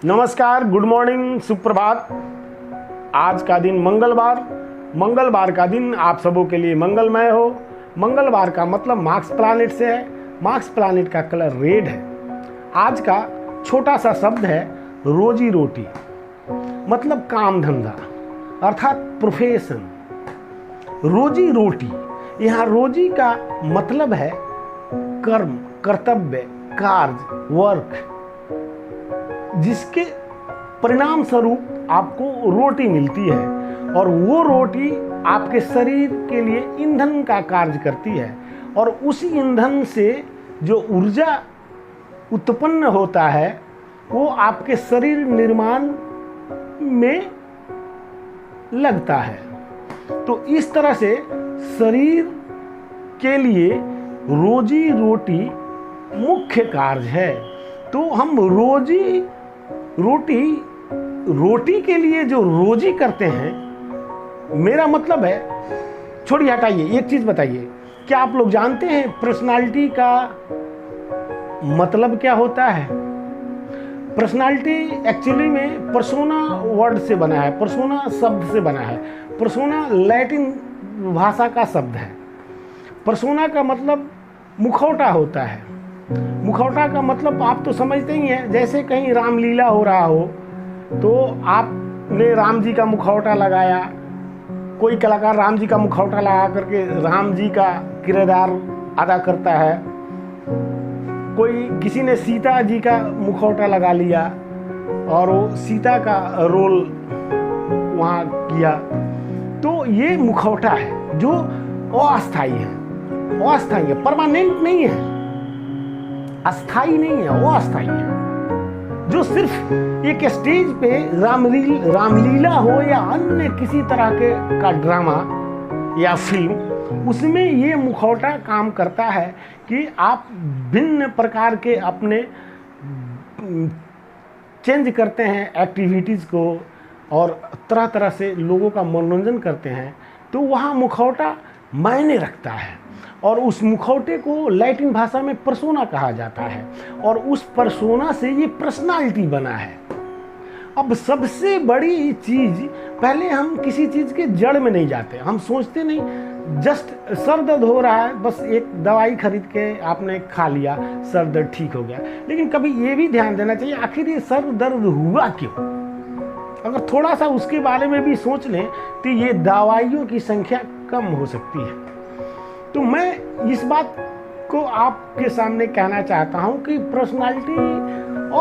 नमस्कार, good morning, सुप्रभात। आज का दिन मंगलवार का दिन आप सबों के लिए मंगलमय हो। मंगलवार का मतलब मार्स प्लैनेट से है। मार्स प्लैनेट का कलर रेड है। आज का छोटा सा शब्द है रोजी रोटी, मतलब काम धंधा अर्थात प्रोफेशन। रोजी रोटी, यहाँ रोजी का मतलब है कर्म, कर्तव्य, कार्य, वर्क, जिसके परिणाम स्वरूप आपको रोटी मिलती है और वो रोटी आपके शरीर के लिए ईंधन का कार्य करती है और उसी ईंधन से जो ऊर्जा उत्पन्न होता है वो आपके शरीर निर्माण में लगता है। तो इस तरह से शरीर के लिए रोजी रोटी मुख्य कार्य है। तो हम रोटी के लिए जो रोजी करते हैं, मेरा मतलब है, छोड़िए हटाइए, एक चीज बताइए, क्या आप लोग जानते हैं पर्सनालिटी का मतलब क्या होता है? पर्सनालिटी एक्चुअली में पर्सोना वर्ड से बना है, पर्सोना शब्द से बना है। पर्सोना लैटिन भाषा का शब्द है। पर्सोना का मतलब मुखौटा होता है। मुखौटा का मतलब आप तो समझते ही हैं, जैसे कहीं रामलीला हो रहा हो तो आपने राम जी का मुखौटा लगाया, कोई कलाकार राम जी का मुखौटा लगा करके राम जी का किरदार अदा करता है, कोई किसी ने सीता जी का मुखौटा लगा लिया और वो सीता का रोल वहाँ किया। तो ये मुखौटा है जो अस्थाई है, परमानेंट नहीं है, अस्थाई नहीं है, वो अस्थाई है। जो सिर्फ एक स्टेज पे रामलीला हो या अन्य किसी तरह का ड्रामा या फिल्म, उसमें ये मुखौटा काम करता है कि आप भिन्न प्रकार के अपने चेंज करते हैं एक्टिविटीज़ को और तरह तरह से लोगों का मनोरंजन करते हैं। तो वहाँ मुखौटा मायने रखता है और उस मुखौटे को लैटिन भाषा में पर्सोना कहा जाता है और उस पर्सोना से ये पर्सनालिटी बना है। अब सबसे बड़ी चीज, पहले हम किसी चीज के जड़ में नहीं जाते, हम सोचते नहीं, जस्ट सर दर्द हो रहा है, बस एक दवाई खरीद के आपने खा लिया, सर दर्द ठीक हो गया। लेकिन कभी ये भी ध्यान देना चाहिए, आखिर ये सर दर्द हुआ क्यों? अगर थोड़ा सा उसके बारे में भी सोच लें तो ये दवाइयों की संख्या कम हो सकती है। तो मैं इस बात को आपके सामने कहना चाहता हूं कि पर्सनालिटी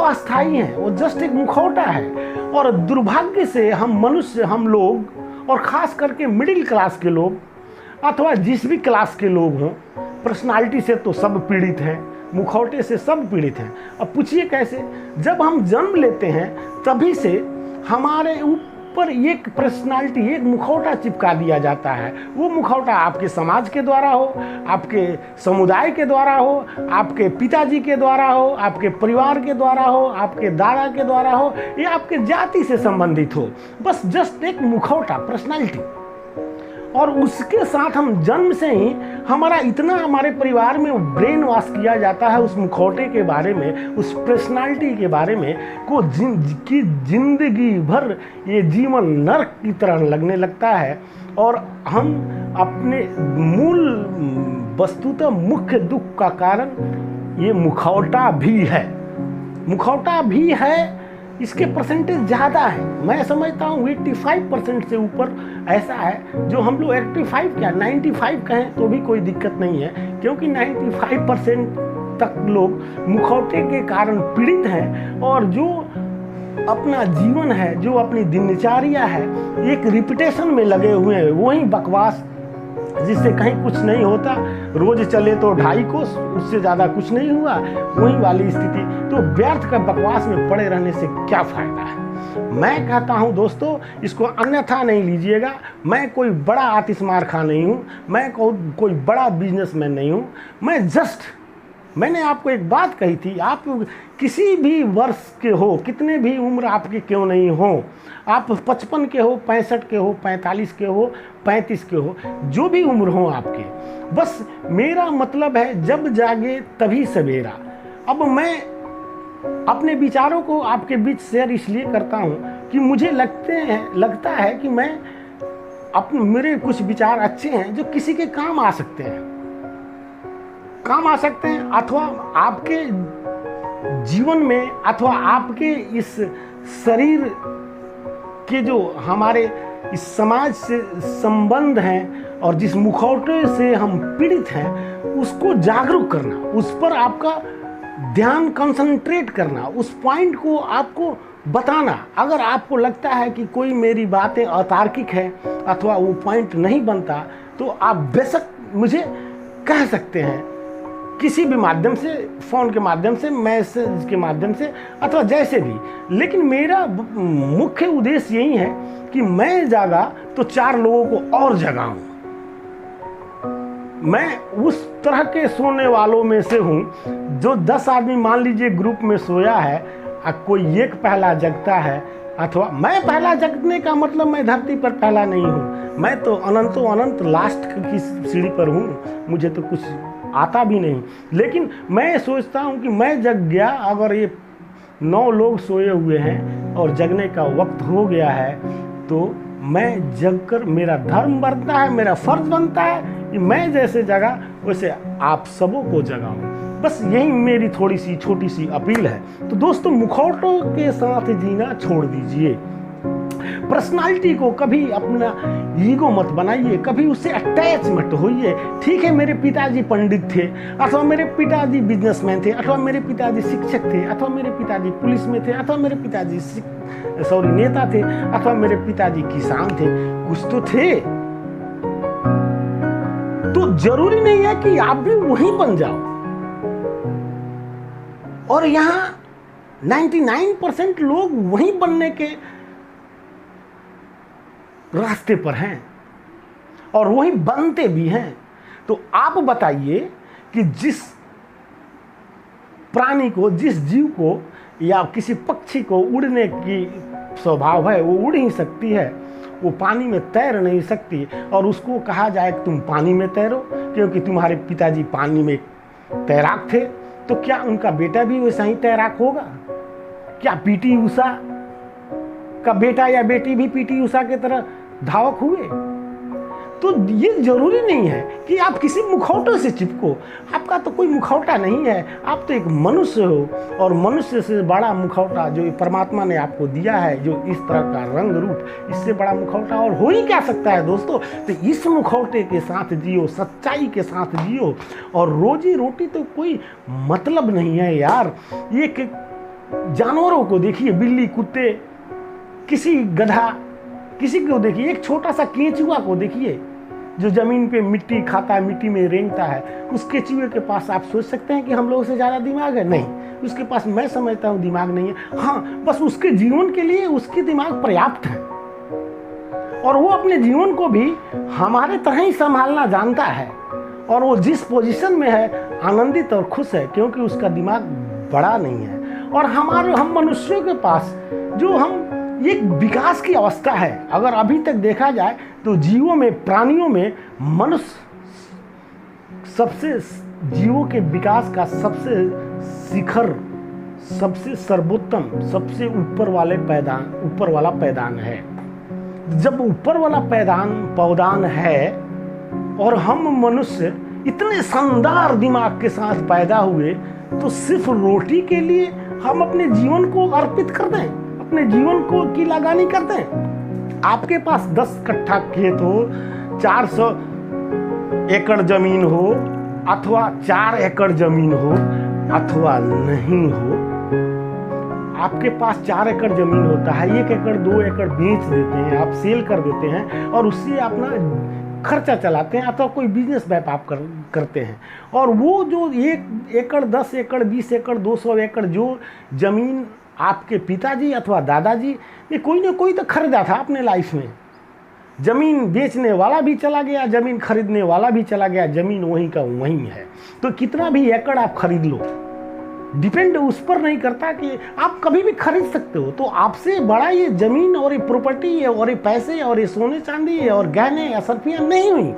अस्थाई है, वो जस्ट एक मुखौटा है। और दुर्भाग्य से हम मनुष्य, हम लोग, और खास करके मिडिल क्लास के लोग अथवा जिस भी क्लास के लोग हों, पर्सनालिटी से तो सब पीड़ित हैं, मुखौटे से सब पीड़ित हैं। अब पूछिए कैसे? जब हम जन्म लेते हैं तभी से हमारे ऊपर एक पर्सनालिटी, एक मुखौटा चिपका दिया जाता है। वो मुखौटा आपके समाज के द्वारा हो, आपके समुदाय के द्वारा हो, आपके पिताजी के द्वारा हो, आपके परिवार के द्वारा हो, आपके दादा के द्वारा हो, या आपके जाति से संबंधित हो। बस जस्ट एक मुखौटा, पर्सनालिटी। और उसके साथ हम जन्म से ही हमारे परिवार में ब्रेन वॉश किया जाता है उस मुखौटे के बारे में, उस पर्सनालिटी के बारे में, को जिंदगी भर ये जीवन नरक की तरह लगने लगता है। और हम अपने मूल वस्तुतः मुख्य दुख का कारण ये मुखौटा भी है। इसके परसेंटेज ज़्यादा है, मैं समझता हूँ 85% से ऊपर ऐसा है जो हम लोग 85 क्या 95 कहें तो भी कोई दिक्कत नहीं है, क्योंकि 95% तक लोग मुखौटे के कारण पीड़ित हैं। और जो अपना जीवन है, जो अपनी दिनचर्या है, एक रिपीटेशन में लगे हुए हैं, वही बकवास जिससे कहीं कुछ नहीं होता, रोज चले तो 2.5 कोस, उससे ज़्यादा कुछ नहीं हुआ, वही वाली स्थिति। तो व्यर्थ का बकवास में पड़े रहने से क्या फ़ायदा है? मैं कहता हूं दोस्तों, इसको अन्यथा नहीं लीजिएगा। मैं कोई बड़ा आतिशमार खा नहीं हूं, मैं कोई बड़ा बिजनेसमैन नहीं हूं। मैंने आपको एक बात कही थी, आप किसी भी वर्ष के हो, कितने भी उम्र आपके क्यों नहीं हो, आप 55 के हो, 65 के हो, 45 के हो, 35 के हो, जो भी उम्र हो आपके, बस मेरा मतलब है जब जागे तभी सवेरा। अब मैं अपने विचारों को आपके बीच शेयर इसलिए करता हूँ कि मुझे लगता है कि मेरे कुछ विचार अच्छे हैं जो किसी के काम आ सकते हैं, अथवा आपके जीवन में, अथवा आपके इस शरीर के जो हमारे इस समाज से संबंध हैं और जिस मुखौटे से हम पीड़ित हैं उसको जागरूक करना, उस पर आपका ध्यान कंसंट्रेट करना, उस पॉइंट को आपको बताना। अगर आपको लगता है कि कोई मेरी बातें अतार्किक है अथवा वो पॉइंट नहीं बनता तो आप बेशक मुझे कह सकते हैं किसी भी माध्यम से, फ़ोन के माध्यम से, मैसेज के माध्यम से, अथवा जैसे भी। लेकिन मेरा मुख्य उद्देश्य यही है कि मैं जागा तो 4 लोगों को और जगाऊं। मैं उस तरह के सोने वालों में से हूँ जो 10 आदमी मान लीजिए ग्रुप में सोया है, कोई एक पहला जगता है, अथवा मैं पहला जगने का मतलब मैं धरती पर पहला नहीं हूँ, मैं तो अनंतों अनंत लास्ट की सीढ़ी पर हूँ, मुझे तो कुछ आता भी नहीं। लेकिन मैं सोचता हूँ कि मैं जग गया, अगर ये 9 लोग सोए हुए हैं और जगने का वक्त हो गया है तो मैं जगकर मेरा धर्म बनता है, मेरा फर्ज बनता है कि मैं जैसे जगा वैसे आप सबों को जगाऊं। बस यही मेरी थोड़ी सी छोटी सी अपील है। तो दोस्तों, मुखौटों के साथ जीना छोड़ दीजिए। पर्सनालिटी को कभी अपना ईगो मत बनाइए, कभी उससे अटैच मत होइए। ठीक है, मेरे पिताजी पंडित थे, अथवा मेरे पिताजी बिजनेसमैन थे, अथवा मेरे पिताजी शिक्षक थे, अथवा मेरे पिताजी पुलिस में थे, अथवा मेरे पिताजी नेता थे, अथवा मेरे पिताजी किसान थे, कुछ तो थे। तो जरूरी नहीं है कि आप भी वही बन जाओ। और यहाँ 99% लोग वही बनने के रास्ते पर हैं और वही बनते भी हैं। तो आप बताइए कि जिस प्राणी को, जिस जीव को या किसी पक्षी को उड़ने की स्वभाव है, वो उड़ ही सकती है, वो पानी में तैर नहीं सकती, और उसको कहा जाए कि तुम पानी में तैरो क्योंकि तुम्हारे पिताजी पानी में तैराक थे, तो क्या उनका बेटा भी वैसा ही तैराक होगा? क्या पीटी उषा का बेटा या बेटी भी पीटी उषा की तरह धावक हुए? तो ये जरूरी नहीं है कि आप किसी मुखौटे से चिपको। आपका तो कोई मुखौटा नहीं है, आप तो एक मनुष्य हो, और मनुष्य से बड़ा मुखौटा जो परमात्मा ने आपको दिया है, जो इस तरह का रंग रूप, इससे बड़ा मुखौटा और हो ही क्या सकता है दोस्तों। तो इस मुखौटे के साथ जियो, सच्चाई के साथ जियो, और रोजी रोटी तो कोई मतलब नहीं है यार। ये जानवरों को देखिए, बिल्ली, कुत्ते, किसी गधा, किसी को देखिए, एक छोटा सा केंचुआ को देखिए जो जमीन पे मिट्टी खाता है, मिट्टी में रेंगता है, उस केंचुए के पास आप सोच सकते हैं कि हम लोगों से ज़्यादा दिमाग है? नहीं, उसके पास मैं समझता हूँ दिमाग नहीं है। हाँ, बस उसके जीवन के लिए उसकी दिमाग पर्याप्त है, और वो अपने जीवन को भी हमारे तरह ही संभालना जानता है, और वो जिस पोजीशन में है आनंदित और खुश है क्योंकि उसका दिमाग बड़ा नहीं है। और हम मनुष्यों के पास जो हम एक विकास की अवस्था है, अगर अभी तक देखा जाए तो जीवों में, प्राणियों में मनुष्य सबसे, जीवों के विकास का सबसे शिखर, सबसे सर्वोत्तम, सबसे ऊपर वाला पैदान है। जब ऊपर वाला पौधान है और हम मनुष्य इतने शानदार दिमाग के साथ पैदा हुए, तो सिर्फ रोटी के लिए हम अपने जीवन को अर्पित कर दें, अपने जीवन को की लगानी कर दें। आपके पास 10 कट्ठा खेत हो, 400 एकड़ जमीन हो, अथवा 4 एकड़ जमीन हो, अथवा नहीं हो, आपके पास 4 एकड़ जमीन होता है, 1 एकड़ 2 एकड़ बेच देते हैं, आप सेल कर देते हैं और उससे अपना खर्चा चलाते हैं, अथवा कोई बिजनेस व्यापार करते हैं। और वो जो 1 एकड़ 10 एकड़ 20 एकड़ 200 एकड़ जो जमीन आपके पिताजी अथवा दादाजी ने कोई ना कोई तो खरीदा था अपने लाइफ में। ज़मीन बेचने वाला भी चला गया, ज़मीन खरीदने वाला भी चला गया, ज़मीन वहीं का वहीं है। तो कितना भी एकड़ आप खरीद लो, डिपेंड उस पर नहीं करता कि आप कभी भी खरीद सकते हो। तो आपसे बड़ा ये ज़मीन और ये प्रॉपर्टी और ये पैसे और ये सोने चांदी और गहने या सरफियाँ नहीं हुई।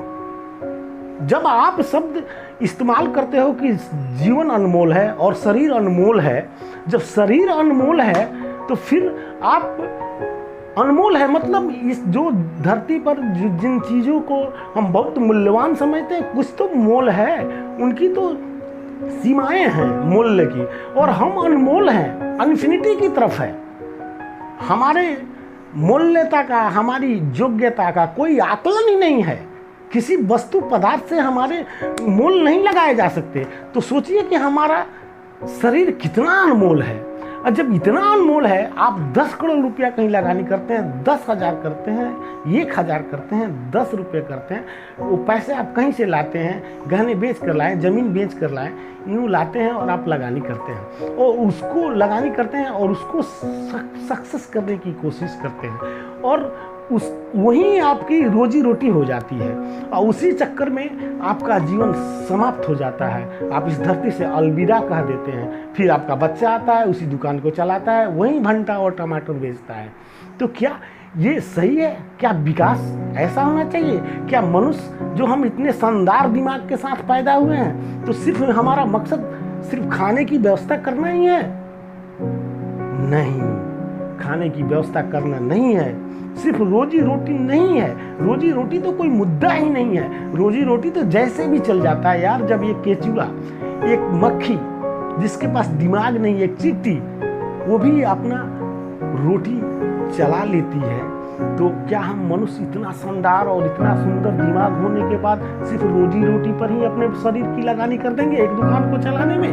जब आप शब्द इस्तेमाल करते हो कि जीवन अनमोल है और शरीर अनमोल है, जब शरीर अनमोल है तो फिर आप अनमोल है, मतलब इस जो धरती पर जिन चीज़ों को हम बहुत मूल्यवान समझते हैं, कुछ तो मोल है, उनकी तो सीमाएं हैं मूल्य की, और हम अनमोल हैं, इन्फिनिटी की तरफ है। हमारे मूल्यता का, हमारी योग्यता का कोई आकलन ही नहीं है। किसी वस्तु पदार्थ से हमारे मोल नहीं लगाए जा सकते। तो सोचिए कि हमारा शरीर कितना अनमोल है। और जब इतना अनमोल है, आप 10 करोड़ रुपया कहीं लगानी करते हैं, 10,000 करते हैं, 1,000 करते हैं, 10 रुपये करते हैं, वो पैसे आप कहीं से लाते हैं, गहने बेच कर लाएं, ज़मीन बेच कर लाएं, यूँ लाते हैं और आप लगानी करते हैं, और उसको लगानी करते हैं और उसको सक्सेस करने की कोशिश करते हैं, और वहीं आपकी रोजी रोटी हो जाती है, और उसी चक्कर में आपका जीवन समाप्त हो जाता है। आप इस धरती से अलविदा कह देते हैं। फिर आपका बच्चा आता है, उसी दुकान को चलाता है, वहीं भंटा और टमाटर बेचता है। तो क्या ये सही है? क्या विकास ऐसा होना चाहिए? क्या मनुष्य जो हम इतने शानदार दिमाग के साथ पैदा हुए हैं, तो सिर्फ हमारा मकसद सिर्फ खाने की व्यवस्था करना ही है? नहीं, खाने की व्यवस्था करना नहीं है, सिर्फ रोजी रोटी नहीं है। रोजी रोटी तो कोई मुद्दा ही नहीं है। रोजी रोटी तो जैसे भी चल जाता है यार। जब ये केचुआ, एक मक्खी जिसके पास दिमाग नहीं, एक चींटी, वो भी अपना रोटी चला लेती है, तो क्या हम मनुष्य इतना शानदार और इतना सुंदर दिमाग होने के बाद सिर्फ रोजी रोटी पर ही अपने शरीर की लगानी कर देंगे एक दुकान को चलाने में?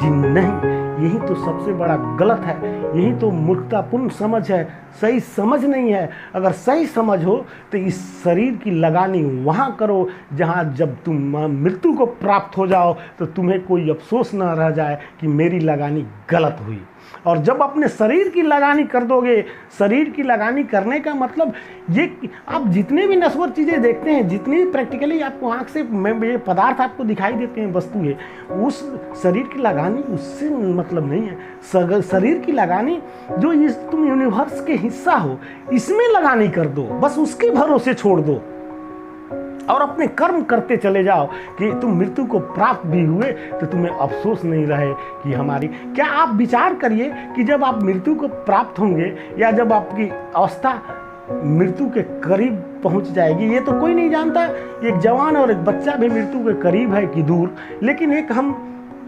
जी नहीं, यही तो सबसे बड़ा गलत है। यही तो मूर्खतापूर्ण समझ है, सही समझ नहीं है। अगर सही समझ हो तो इस शरीर की लगानी वहाँ करो जहाँ जब तुम मृत्यु को प्राप्त हो जाओ तो तुम्हें कोई अफसोस ना रह जाए कि मेरी लगानी गलत हुई। और जब अपने शरीर की लगानी कर दोगे, शरीर की लगानी करने का मतलब ये, आप जितने भी नश्वर चीज़ें देखते हैं, जितनी प्रैक्टिकली आपको आँख से ये पदार्थ आपको दिखाई देते हैं, वस्तुएं, उस शरीर की लगानी उससे मतलब नहीं है। शरीर की लगानी जो इस तुम यूनिवर्स के हिस्सा हो, इसमें लगानी कर दो, बस उसके भरोसे छोड़ दो और अपने कर्म करते चले जाओ कि तुम मृत्यु को प्राप्त भी हुए तो तुम्हें अफसोस नहीं रहे कि हमारी। क्या आप विचार करिए कि जब आप मृत्यु को प्राप्त होंगे या जब आपकी अवस्था मृत्यु के करीब पहुंच जाएगी, ये तो कोई नहीं जानता, एक जवान और एक बच्चा भी मृत्यु के करीब है कि दूर, लेकिन एक हम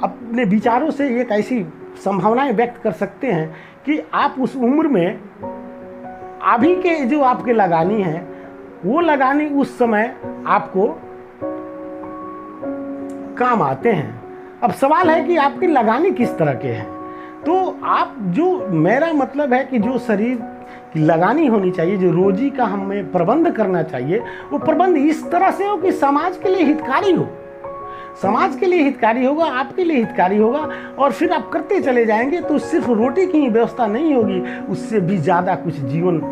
अपने विचारों से एक ऐसी संभावनाएं व्यक्त कर सकते हैं कि आप उस उम्र में अभी के जो आपके लगानी है, वो लगानी उस समय आपको काम आते हैं। अब सवाल है कि आपकी लगानी किस तरह के हैं। तो आप जो, मेरा मतलब है कि जो शरीर की लगानी होनी चाहिए, जो रोजी का हमें प्रबंध करना चाहिए, वो प्रबंध इस तरह से हो कि समाज के लिए हितकारी हो, समाज के लिए हितकारी होगा, आपके लिए हितकारी होगा, और फिर आप करते चले जाएंगे तो सिर्फ रोटी की ही व्यवस्था नहीं होगी, उससे भी ज़्यादा कुछ जीवन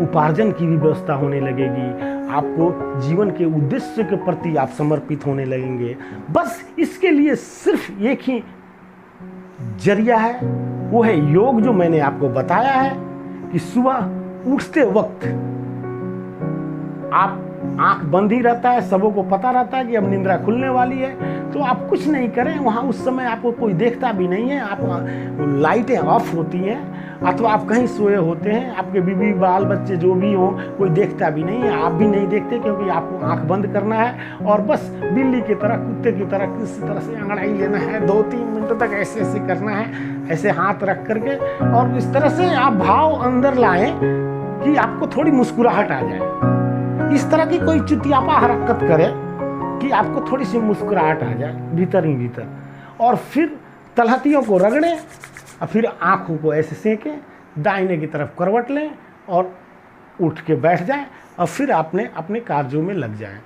उपार्जन की भी व्यवस्था होने लगेगी। आपको जीवन के उद्देश्य के प्रति आप समर्पित होने लगेंगे। बस इसके लिए सिर्फ एक ही जरिया है, वो है योग, जो मैंने आपको बताया है कि सुबह उठते वक्त आप आंख बंद ही रहता है, सबों को पता रहता है कि अब निंद्रा खुलने वाली है, तो आप कुछ नहीं करें। वहाँ उस समय आपको कोई देखता भी नहीं है, आप लाइटें ऑफ होती हैं, अथवा आप कहीं सोए होते हैं, आपके बीवी बाल बच्चे जो भी हों, कोई देखता भी नहीं है, आप भी नहीं देखते, क्योंकि आपको आंख बंद करना है और बस बिल्ली की तरह, कुत्ते की तरह किसी तरह से अंगड़ाई लेना है, 2-3 मिनट तक ऐसे ऐसे करना है, ऐसे हाथ रख करके, और इस तरह से आप भाव अंदर लाएं कि आपको थोड़ी मुस्कुराहट आ जाए। इस तरह की कोई चुतियापा हरकत करे कि आपको थोड़ी सी मुस्कुराहट आ जाए भीतर ही भीतर, और फिर तलहतियों को रगड़ें और फिर आँखों को ऐसे सेकें, दाहिने की तरफ करवट लें और उठ के बैठ जाएं, और फिर अपने कार्यों में लग जाएं।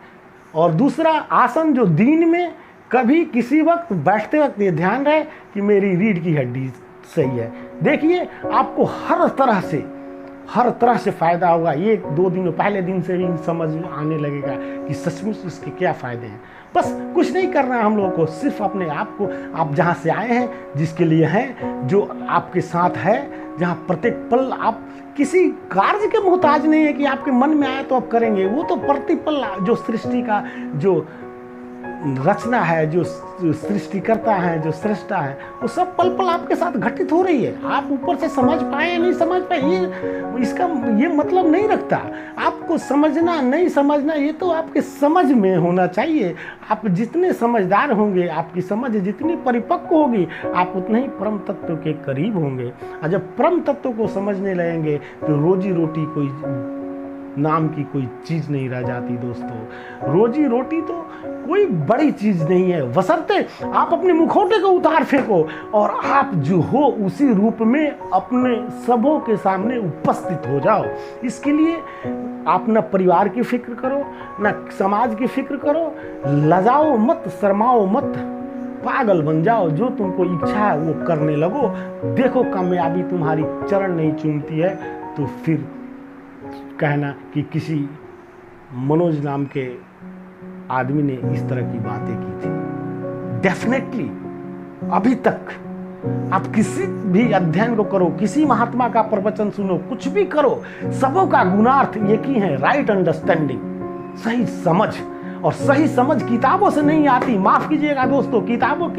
और दूसरा आसन, जो दिन में कभी किसी वक्त बैठते वक्त ये ध्यान रहे कि मेरी रीढ़ की हड्डी सही है। देखिए, आपको हर तरह से फ़ायदा होगा। ये 2 दिन पहले दिन से ही समझ आने लगेगा कि सचमुच इसके क्या फ़ायदे हैं। बस कुछ नहीं करना है हम लोगों को, सिर्फ अपने आप को, आप जहाँ से आए हैं, जिसके लिए हैं, जो आपके साथ है, जहाँ प्रत्येक पल आप किसी कार्य के मोहताज नहीं है कि आपके मन में आए तो आप करेंगे। वो तो प्रतिपल जो सृष्टि का जो रचना है, जो सृष्टिकर्ता है, जो सृष्टा है, वो सब पल पल आपके साथ घटित हो रही है। आप ऊपर से समझ पाए या नहीं समझ पाए, ये इसका ये मतलब नहीं रखता। आपको समझना नहीं समझना ये तो आपके समझ में होना चाहिए। आप जितने समझदार होंगे, आपकी समझ जितनी परिपक्व होगी, आप उतने ही परम तत्व के करीब होंगे। और जब परम तत्व को समझने लगेंगे तो रोजी रोटी कोई नाम की कोई चीज़ नहीं रह जाती दोस्तों। रोजी रोटी तो कोई बड़ी चीज़ नहीं है, बशर्ते आप अपने मुखौटे को उतार फेंको और आप जो हो उसी रूप में अपने सबों के सामने उपस्थित हो जाओ। इसके लिए आप न परिवार की फिक्र करो, न समाज की फिक्र करो, लजाओ मत, शर्माओ मत, पागल बन जाओ। जो तुमको इच्छा है वो करने लगो। देखो कामयाबी तुम्हारी चरण नहीं चूमती है तो फिर कहना कि किसी मनोज नाम के आदमी ने इस तरह की बातें की थी। डेफिनेटली अभी तक आप किसी भी अध्ययन को करो, किसी महात्मा का प्रवचन सुनो, कुछ भी करो, सबों का गुणार्थ एक ही है, राइट अंडरस्टैंडिंग, सही समझ। और सही समझ किताबों से नहीं आती, माफ कीजिएगा दोस्तों। किताबें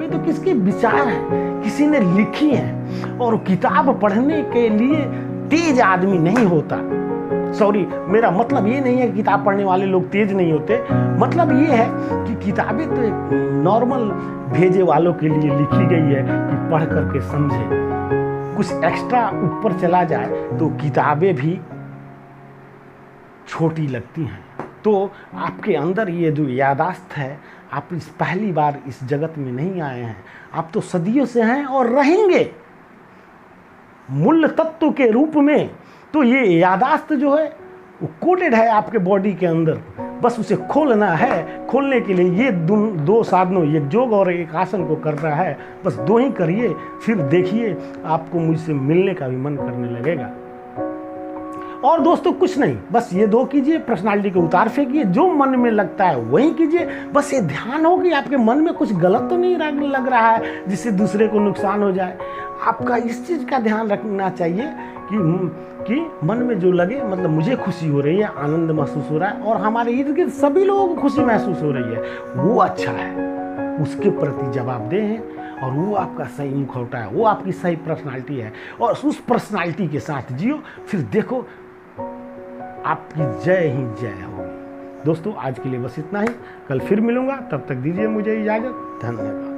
तो किसके विचार हैं, किसी ने लिखी हैं। और किताब पढ़ने के लिए तेज आदमी नहीं होता। सॉरी, मेरा मतलब ये नहीं है कि किताब पढ़ने वाले लोग तेज नहीं होते। मतलब ये है कि किताबें तो एक नॉर्मल भेजे वालों के लिए लिखी गई है कि पढ़ करके समझे। कुछ एक्स्ट्रा ऊपर चला जाए तो किताबें भी छोटी लगती हैं। तो आपके अंदर ये जो यादाश्त है, आप इस पहली बार इस जगत में नहीं आए हैं, आप तो सदियों से हैं और रहेंगे मूल तत्व के रूप में। तो ये यादाश्त जो है वो कोडेड है आपके बॉडी के अंदर, बस उसे खोलना है। खोलने के लिए ये दो साधनों, एक योग और एक आसन को कर रहा है, बस दो ही करिए, फिर देखिए आपको मुझसे मिलने का भी मन करने लगेगा। और दोस्तों कुछ नहीं, बस ये दो कीजिए, पर्सनालिटी को उतार फेंकिए, जो मन में लगता है वही कीजिए। बस ये ध्यान हो कि आपके मन में कुछ गलत तो नहीं लग रहा है जिससे दूसरे को नुकसान हो जाए। आपका इस चीज़ का ध्यान रखना चाहिए कि मन में जो लगे, मतलब मुझे खुशी हो रही है, आनंद महसूस हो रहा है और हमारे इर्द गिर्द सभी लोगों को खुशी महसूस हो रही है, वो अच्छा है, उसके प्रति जवाबदेह हैं और वो आपका सही मुखौटा है, वो आपकी सही पर्सनालिटी है। और उस पर्सनालिटी के साथ जियो, फिर देखो आपकी जय ही जय होगी। दोस्तों आज के लिए बस इतना ही, कल फिर मिलूंगा, तब तक दीजिए मुझे इजाज़त। धन्यवाद।